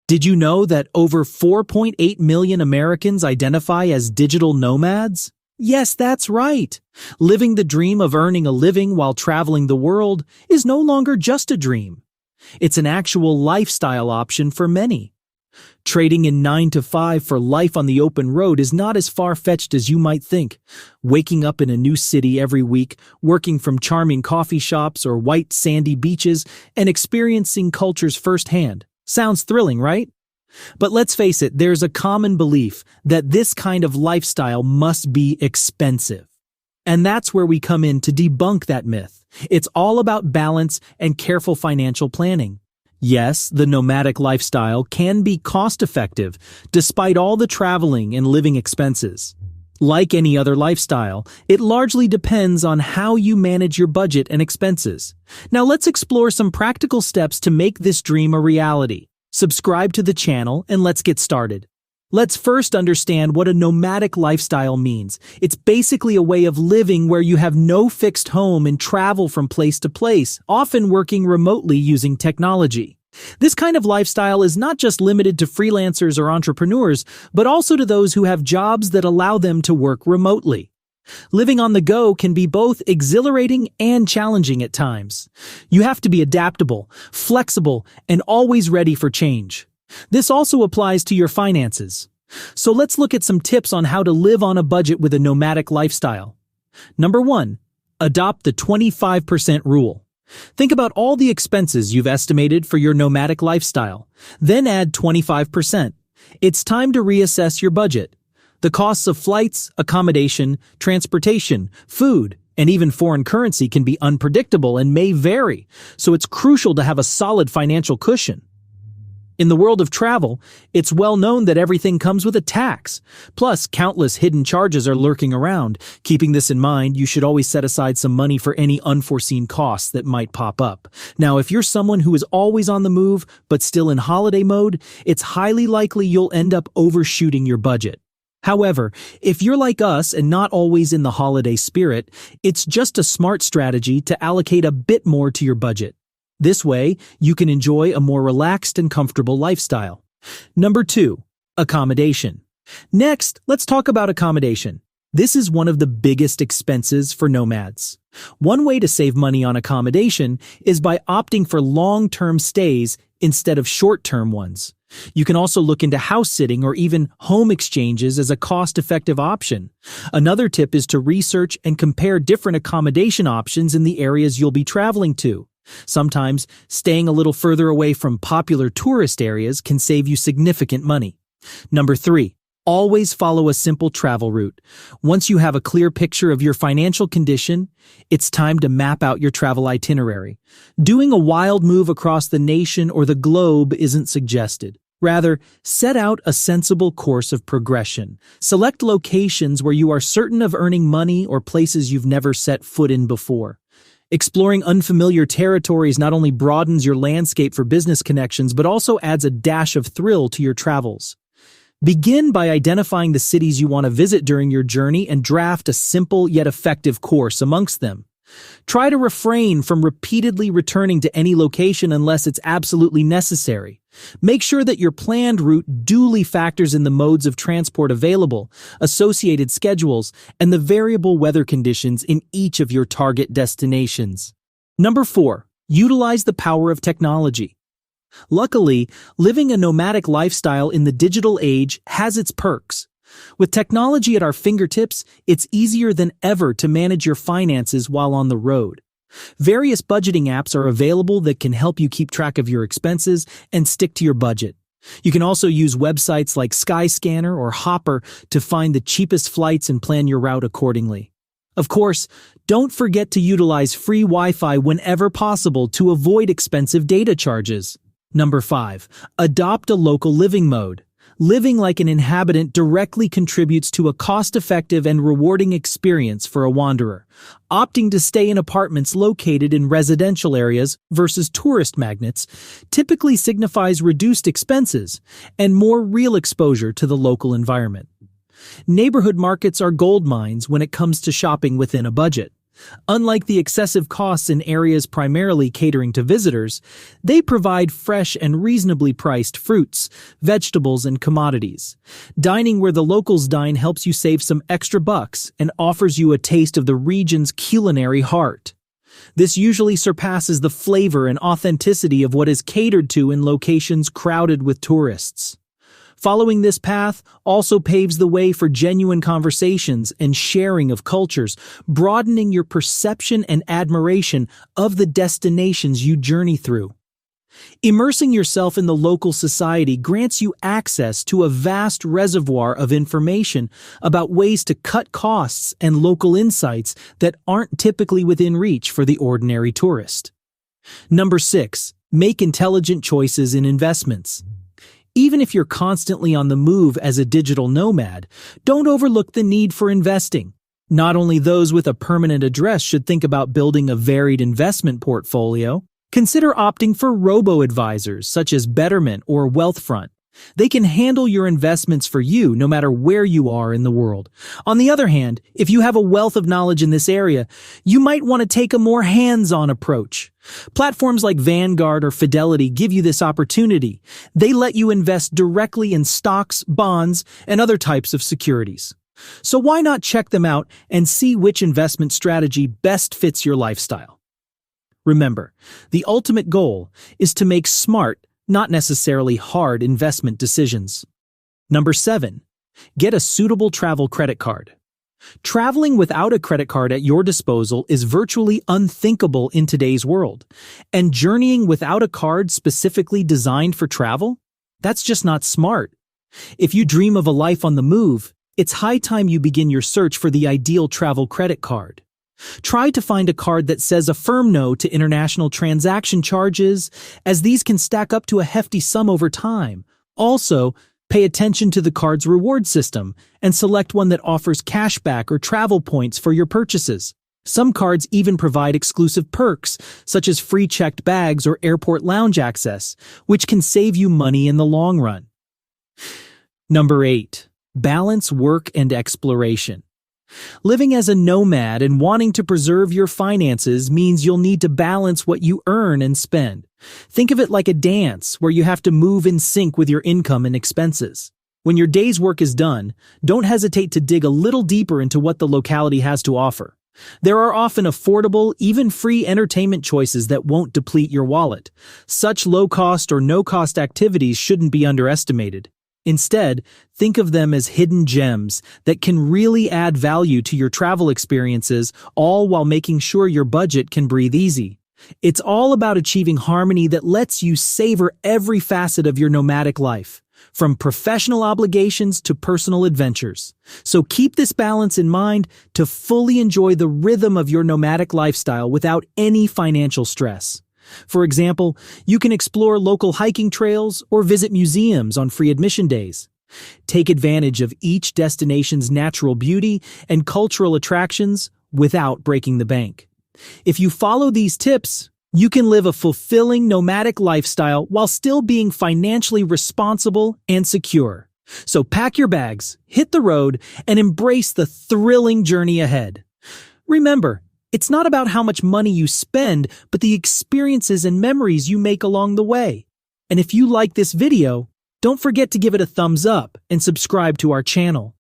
Did you know that over 4.8 million Americans identify as digital nomads? Yes, that's right. Living the dream of earning a living while traveling the world is no longer just a dream. It's an actual lifestyle option for many. Trading in 9 to 5 for life on the open road is not as far-fetched as you might think. Waking up in a new city every week, working from charming coffee shops or white sandy beaches, and experiencing cultures firsthand. Sounds thrilling, right? But let's face it, there's a common belief that this kind of lifestyle must be expensive. And that's where we come in to debunk that myth. It's all about balance and careful financial planning. Yes, the nomadic lifestyle can be cost-effective, despite all the traveling and living expenses. Like any other lifestyle, it largely depends on how you manage your budget and expenses. Now let's explore some practical steps to make this dream a reality. Subscribe to the channel and let's get started. Let's first understand what a nomadic lifestyle means. It's basically a way of living where you have no fixed home and travel from place to place, often working remotely using technology. This kind of lifestyle is not just limited to freelancers or entrepreneurs, but also to those who have jobs that allow them to work remotely. Living on the go can be both exhilarating and challenging at times. You have to be adaptable, flexible, and always ready for change. This also applies to your finances. So let's look at some tips on how to live on a budget with a nomadic lifestyle. Number 1. Adopt the 25% rule. Think about all the expenses you've estimated for your nomadic lifestyle. Then add 25%. It's time to reassess your budget. The costs of flights, accommodation, transportation, food, and even foreign currency can be unpredictable and may vary, so it's crucial to have a solid financial cushion. In the world of travel, it's well known that everything comes with a tax. Plus, countless hidden charges are lurking around. Keeping this in mind, you should always set aside some money for any unforeseen costs that might pop up. Now, if you're someone who is always on the move, but still in holiday mode, it's highly likely you'll end up overshooting your budget. However, if you're like us and not always in the holiday spirit, it's just a smart strategy to allocate a bit more to your budget. This way, you can enjoy a more relaxed and comfortable lifestyle. Number 2. Accommodation. Next, let's talk about accommodation. This is one of the biggest expenses for nomads. One way to save money on accommodation is by opting for long-term stays instead of short-term ones. You can also look into house sitting or even home exchanges as a cost-effective option. Another tip is to research and compare different accommodation options in the areas you'll be traveling to. Sometimes, staying a little further away from popular tourist areas can save you significant money. Number 3. Always follow a simple travel route. Once you have a clear picture of your financial condition, it's time to map out your travel itinerary. Doing a wild move across the nation or the globe isn't suggested. Rather, set out a sensible course of progression. Select locations where you are certain of earning money or places you've never set foot in before. Exploring unfamiliar territories not only broadens your landscape for business connections, but also adds a dash of thrill to your travels. Begin by identifying the cities you want to visit during your journey and draft a simple yet effective course amongst them. Try to refrain from repeatedly returning to any location unless it's absolutely necessary. Make sure that your planned route duly factors in the modes of transport available, associated schedules, and the variable weather conditions in each of your target destinations. Number 4. Utilize the power of technology. Luckily, living a nomadic lifestyle in the digital age has its perks. With technology at our fingertips, it's easier than ever to manage your finances while on the road. Various budgeting apps are available that can help you keep track of your expenses and stick to your budget. You can also use websites like Skyscanner or Hopper to find the cheapest flights and plan your route accordingly. Of course, don't forget to utilize free Wi-Fi whenever possible to avoid expensive data charges. Number 5. Adopt a local living mode. Living like an inhabitant directly contributes to a cost-effective and rewarding experience for a wanderer. Opting to stay in apartments located in residential areas versus tourist magnets typically signifies reduced expenses and more real exposure to the local environment. Neighborhood markets are gold mines when it comes to shopping within a budget. Unlike the excessive costs in areas primarily catering to visitors, they provide fresh and reasonably priced fruits, vegetables, and commodities. Dining where the locals dine helps you save some extra bucks and offers you a taste of the region's culinary heart. This usually surpasses the flavor and authenticity of what is catered to in locations crowded with tourists. Following this path also paves the way for genuine conversations and sharing of cultures, broadening your perception and admiration of the destinations you journey through. Immersing yourself in the local society grants you access to a vast reservoir of information about ways to cut costs and local insights that aren't typically within reach for the ordinary tourist. Number 6. Make intelligent choices in investments. Even if you're constantly on the move as a digital nomad, don't overlook the need for investing. Not only those with a permanent address should think about building a varied investment portfolio. Consider opting for robo-advisors such as Betterment or Wealthfront. They can handle your investments for you no matter where you are in the world. On the other hand, if you have a wealth of knowledge in this area, you might want to take a more hands-on approach. Platforms like Vanguard or Fidelity give you this opportunity. They let you invest directly in stocks, bonds, and other types of securities. So why not check them out and see which investment strategy best fits your lifestyle? Remember, the ultimate goal is to make smart, not necessarily hard investment decisions. Number 7. Get a suitable travel credit card. Traveling without a credit card at your disposal is virtually unthinkable in today's world. And journeying without a card specifically designed for travel? That's just not smart. If you dream of a life on the move, it's high time you begin your search for the ideal travel credit card. Try to find a card that says a firm no to international transaction charges, as these can stack up to a hefty sum over time. Also, pay attention to the card's reward system and select one that offers cashback or travel points for your purchases. Some cards even provide exclusive perks, such as free checked bags or airport lounge access, which can save you money in the long run. Number 8. Balance work and exploration. Living as a nomad and wanting to preserve your finances means you'll need to balance what you earn and spend. Think of it like a dance where you have to move in sync with your income and expenses. When your day's work is done, don't hesitate to dig a little deeper into what the locality has to offer. There are often affordable, even free entertainment choices that won't deplete your wallet. Such low-cost or no-cost activities shouldn't be underestimated. Instead, think of them as hidden gems that can really add value to your travel experiences, all while making sure your budget can breathe easy. It's all about achieving harmony that lets you savor every facet of your nomadic life, from professional obligations to personal adventures. So keep this balance in mind to fully enjoy the rhythm of your nomadic lifestyle without any financial stress. For example, you can explore local hiking trails or visit museums on free admission days. Take advantage of each destination's natural beauty and cultural attractions without breaking the bank. If you follow these tips, you can live a fulfilling nomadic lifestyle while still being financially responsible and secure. So pack your bags, hit the road, and embrace the thrilling journey ahead. Remember, it's not about how much money you spend, but the experiences and memories you make along the way. And if you like this video, don't forget to give it a thumbs up and subscribe to our channel.